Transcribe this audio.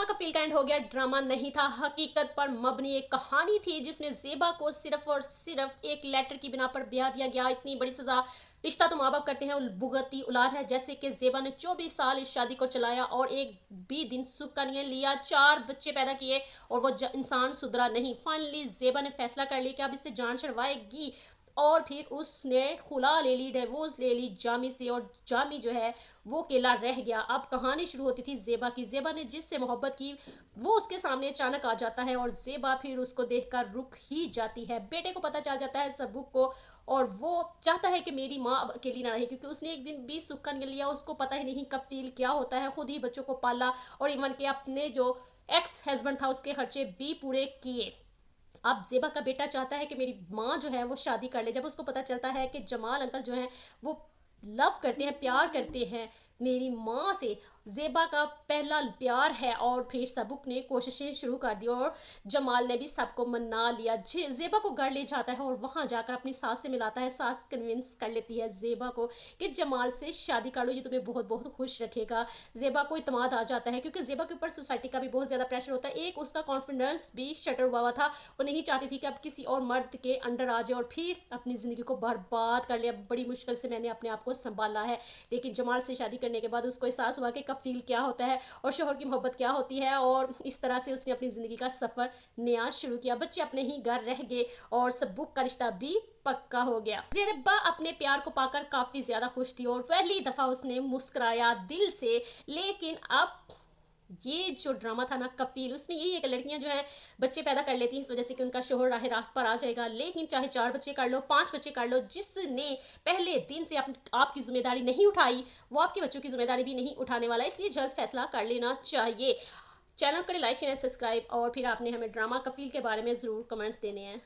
Drama का feel kind हो गया। ड्रामा नहीं था, हकीकत पर मबनी एक कहानी थी जिसमें जेबा को सिर्फ और सिर्फ एक लेटर की बिना पर ब्याह दिया गया। इतनी बड़ी सजा, रिश्ता तो माँ बाप करते हैं, भुगती औलाद है। जैसे कि जेबा ने 24 साल इस शादी को चलाया और एक भी दिन सुख का नहीं लिया, 4 बच्चे पैदा किए और वो इंसान सुधरा नहीं। फाइनली जेबा ने फैसला कर लिया कि अब इससे जान छुड़वाएगी और फिर उसने खुला ले ली, डिवोर्स ले ली जामी से, और जामी जो है वो अकेला रह गया। अब कहानी शुरू होती थी जेबा की। जेबा ने जिससे मोहब्बत की वो उसके सामने अचानक आ जाता है और जेबा फिर उसको देखकर रुक ही जाती है। बेटे को पता चल जाता है सबूक को और वो चाहता है कि मेरी माँ अब अकेली ना रहे, क्योंकि उसने एक दिन भी सुख का नहीं लिया। उसको पता ही नहीं कब फील क्या होता है। खुद ही बच्चों को पाला और इवन के अपने जो एक्स हस्बैंड था उसके खर्चे भी पूरे किए। अब जेबा का बेटा चाहता है कि मेरी माँ जो है वो शादी कर ले। जब उसको पता चलता है कि जमाल अंकल जो है वो लव करते हैं, प्यार करते हैं मेरी माँ से, जेबा का पहला प्यार है, और फिर सबूक ने कोशिशें शुरू कर दी और जमाल ने भी सबको मना लिया। जेबा को घर ले जाता है और वहाँ जाकर अपनी सास से मिलाता है। सास कन्विंस कर लेती है जेबा को कि जमाल से शादी कर लो, ये तुम्हें बहुत बहुत खुश रखेगा। जेबा को इत्मीनान आ जाता है क्योंकि जेबा के ऊपर सोसाइटी का भी बहुत ज़्यादा प्रेशर होता है। एक उसका कॉन्फिडेंस भी शटर हुआ था। वो नहीं चाहती थी कि अब किसी और मर्द के अंडर आ जाए और फिर अपनी ज़िंदगी को बर्बाद कर लिया। बड़ी मुश्किल से मैंने अपने आप को संभाला है, लेकिन जमाल से शादी करने के बाद उसको एहसास हुआ कि कब फील क्या होता है और शोहर की मोहब्बत क्या होती है, और इस तरह से उसने अपनी ज़िंदगी का सफ़र नया शुरू किया। बच्चे अपने ही घर रह गए और सबूक का रिश्ता भी पक्का हो गया। जेबा अपने प्यार को पाकर काफ़ी ज़्यादा खुश थी और पहली दफ़ा उसने मुस्कुराया दिल से। लेकिन अब ये जो ड्रामा था ना कफील, उसमें यही है कि लड़कियां जो है बच्चे पैदा कर लेती हैं इस वजह से कि उनका शोहर राह रास्त पर आ जाएगा। लेकिन चाहे 4 बच्चे कर लो, 5 बच्चे कर लो, जिसने पहले दिन से आपकी जिम्मेदारी नहीं उठाई वो आपके बच्चों की जिम्मेदारी भी नहीं उठाने वाला। इसलिए जल्द फैसला कर लेना चाहिए। चैनल को लाइक शेयर सब्सक्राइब, और फिर आपने हमें ड्रामा कफील के बारे में ज़रूर कमेंट्स देने हैं।